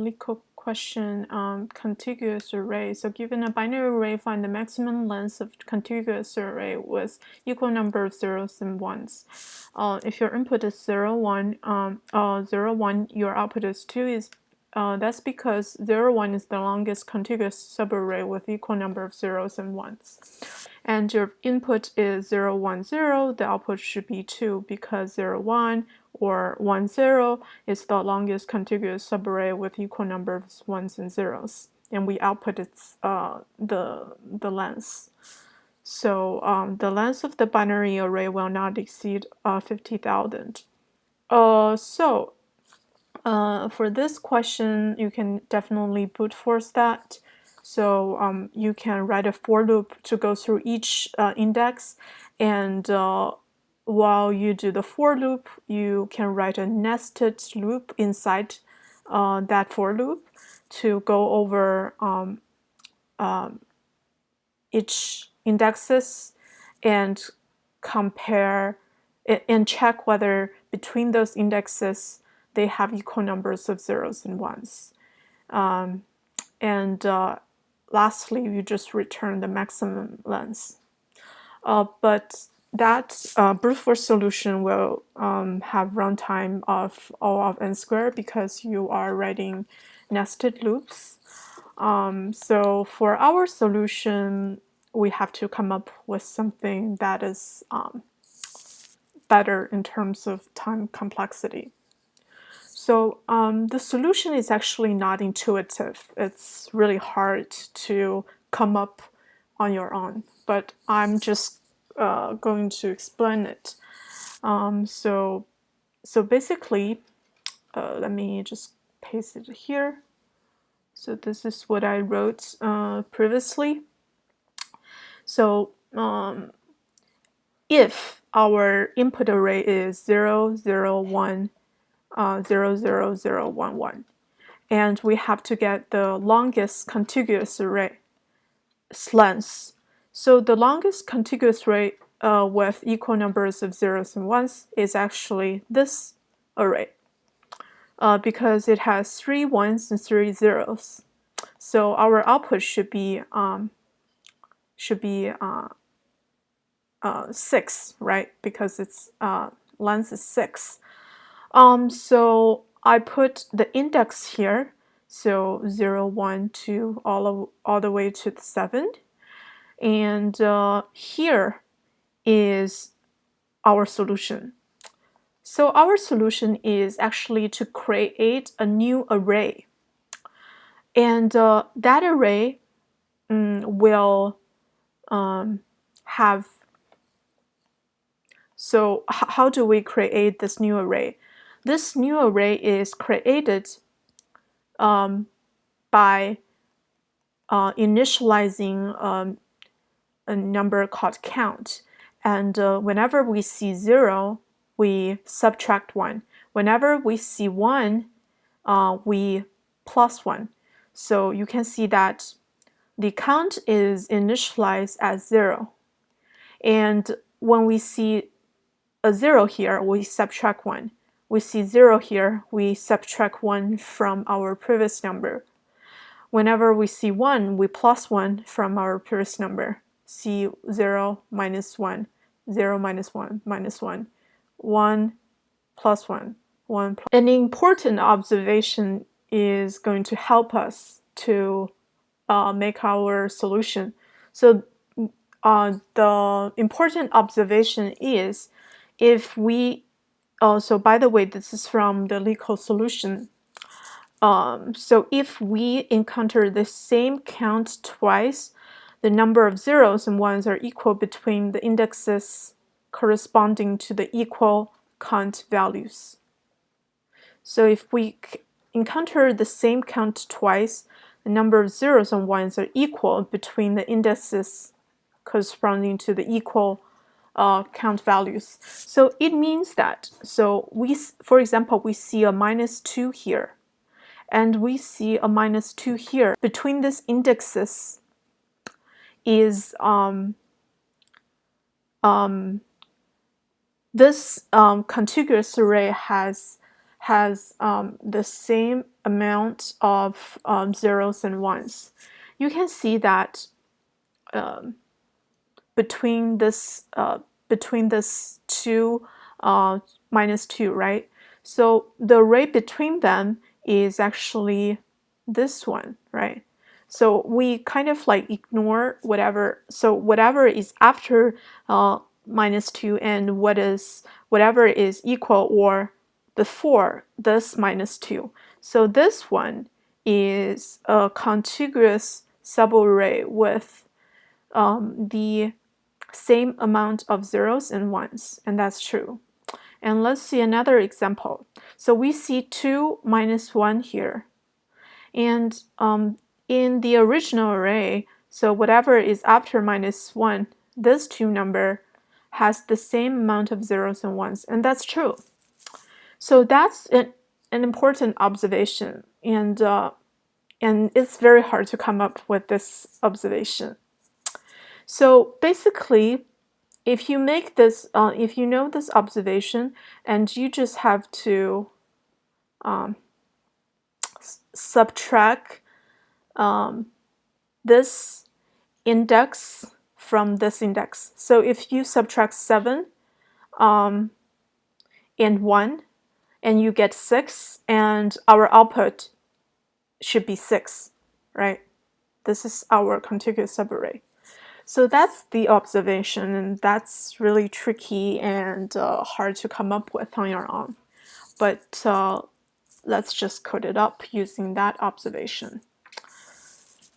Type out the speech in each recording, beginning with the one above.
Leetcode question, contiguous array. So given a binary array, find the maximum length of contiguous array with equal number of zeros and ones. If your input is 0, 1, 0, 1, your output is 2, that's because 0, 1 is the longest contiguous subarray with equal number of zeros and ones. And your input is 0, 1, 0, the output should be 2 because 0, 1 or 1, 0 is the longest contiguous subarray with equal number of ones and zeros. And we output its the length. So the length of the binary array will not exceed 50,000. For this question, you can definitely brute force that. So you can write a for loop to go through each index, and while you do the for loop, you can write a nested loop inside that for loop to go over each indexes and compare and check whether between those indexes they have equal numbers of zeros and ones. Lastly, you just return the maximum length. But that brute force solution will have runtime of O of n squared because you are writing nested loops. So for our solution, we have to come up with something that is better in terms of time complexity. So the solution is actually not intuitive. It's really hard to come up on your own, but I'm just going to explain it. So basically, let me just paste it here. So this is what I wrote previously. So if our input array is 0, 0, 1, 0, 0, 0, 1, 1, and we have to get the longest contiguous array length. So the longest contiguous array with equal numbers of zeros and ones is actually this array because it has 3 ones and 3 zeros. So our output should be 6, right? Because its length is 6. So I put the index here, so 0, 1, 2, all the way to the 7. And here is our solution. So our solution is actually to create a new array. And that array will have... So how do we create this new array? This new array is created by initializing a number called count. And whenever we see 0, we subtract 1. Whenever we see 1, we plus 1. So you can see that the count is initialized as 0. And when we see a 0 here, we subtract 1. We see 0 here, we subtract 1 from our previous number. Whenever we see 1, we plus 1 from our previous number. See 0 minus 1, 0 minus 1 minus 1, 1 plus 1, 1 plus. An important observation is going to help us to make our solution. So the important observation is if we so by the way, this is from the Leetcode solution. So if we encounter the same count twice, the number of zeros and ones are equal between the indexes corresponding to the equal count values. So if we encounter the same count twice, the number of zeros and ones are equal between the indexes corresponding to the equal count values. So it means that, so for example, we see a -2 here, and we see a -2 here. Between these indexes is this contiguous array has the same amount of zeros and ones. You can see that between this two minus 2, right? So the array between them is actually this one, right? So we kind of like ignore whatever. So whatever is after minus 2 and whatever is equal or before this minus 2. So this one is a contiguous subarray with the same amount of zeros and ones, and that's true. And let's see another example. So we see 2 minus 1 here. And in the original array, so whatever is after minus 1, this 2 number has the same amount of zeros and ones, and that's true. So that's an important observation, and it's very hard to come up with this observation. So basically, if you make this, if you know this observation, and you just have to subtract this index from this index. So if you subtract 7 and 1, and you get 6, and our output should be 6, right? This is our contiguous subarray. So that's the observation, and that's really tricky and hard to come up with on your own. But let's just code it up using that observation.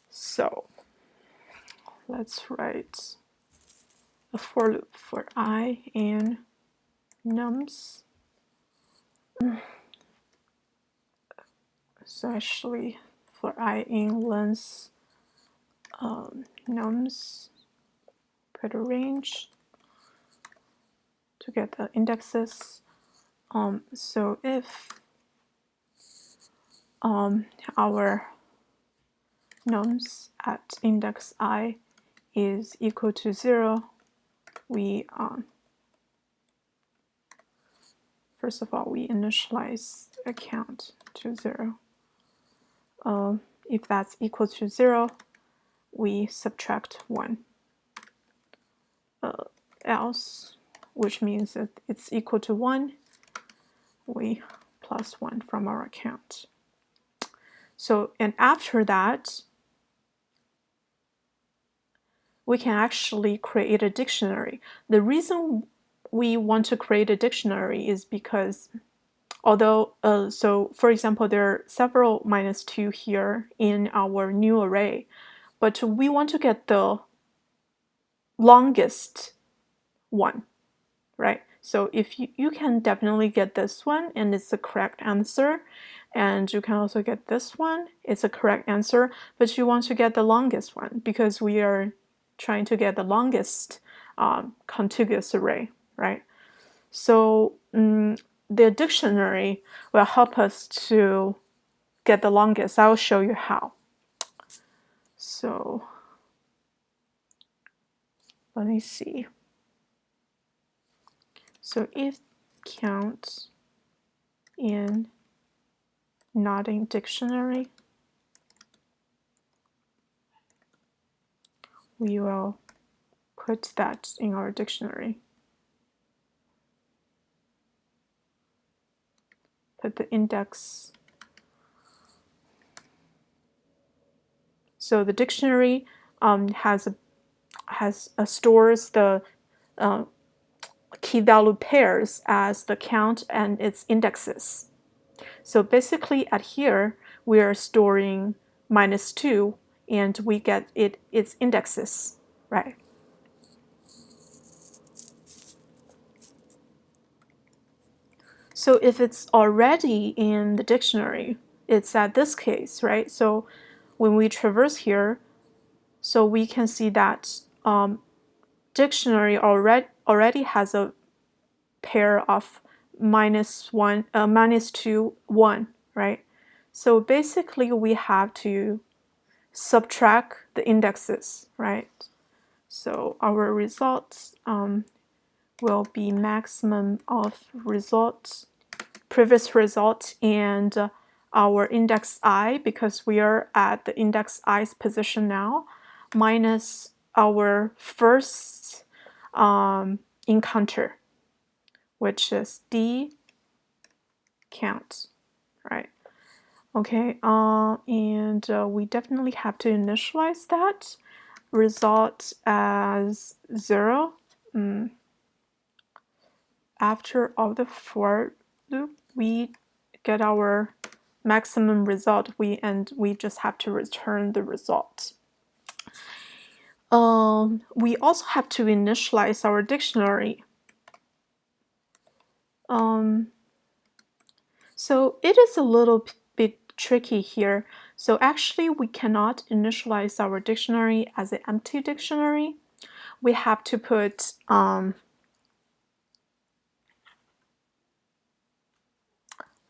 So let's write a for loop for I in nums. So actually for I in length nums, put a range to get the indexes. So if our nums at index I is equal to 0, we first of all we initialize a count to 0. If that's equal to 0, we subtract 1. Else, which means that it's equal to 1, we plus 1 from our count. So, and after that, we can actually create a dictionary. The reason we want to create a dictionary is because although, so for example, there are several minus 2 here in our new array, but we want to get the longest one, right? So if you can definitely get this one, and it's the correct answer, and you can also get this one, it's a correct answer, but you want to get the longest one because we are trying to get the longest contiguous array, right? So the dictionary will help us to get the longest. I'll show you how. So let me see. So if count in not in dictionary, we will put that in our dictionary. Put the index. So the dictionary stores the key value pairs as the count and its indexes. So basically at here, we are storing minus 2, and we get its indexes, right? So if it's already in the dictionary, it's at this case, right? So when we traverse here, so we can see that dictionary already has a pair of minus 2, 1, right? So basically we have to subtract the indexes, right? So our results will be maximum of results, previous result, and our index I, because we are at the index I's position now, minus our first encounter, which is D count, right? Okay, and we definitely have to initialize that result as 0. After all the for loop, we get our maximum result, and we just have to return the result. We also have to initialize our dictionary. So it is a little bit tricky here. So actually, we cannot initialize our dictionary as an empty dictionary. We have to put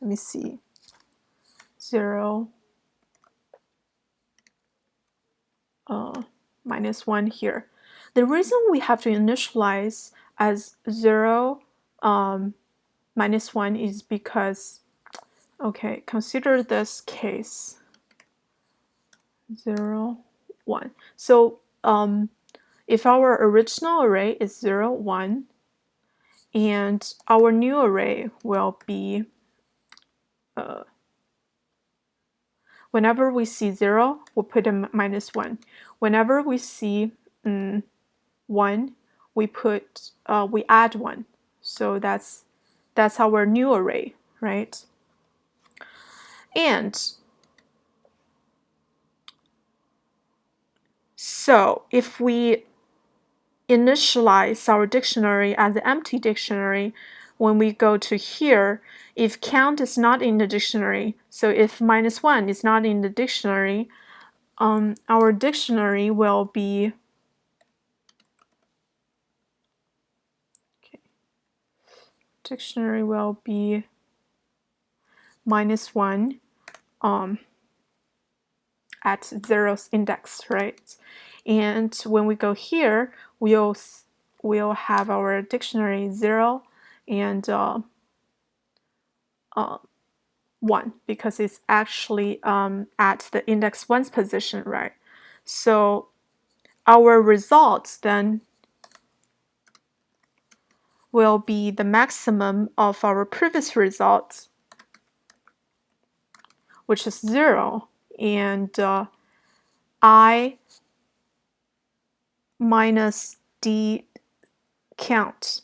let me see, 0, minus 1 here. The reason we have to initialize as 0, minus 1 is because, okay, consider this case, 0, 1. So if our original array is 0, 1, and our new array will be, whenever we see 0, we'll put a minus 1. Whenever we see 1, we add 1. So that's our new array, right? And so if we initialize our dictionary as an empty dictionary, when we go to here, if count is not in the dictionary, so if minus 1 is not in the dictionary, our dictionary will be, minus 1 at 0's index, right? And when we go here, we'll have our dictionary 0 and 1, because it's actually at the index 1's position, right? So our results then will be the maximum of our previous result, which is 0, and I minus D count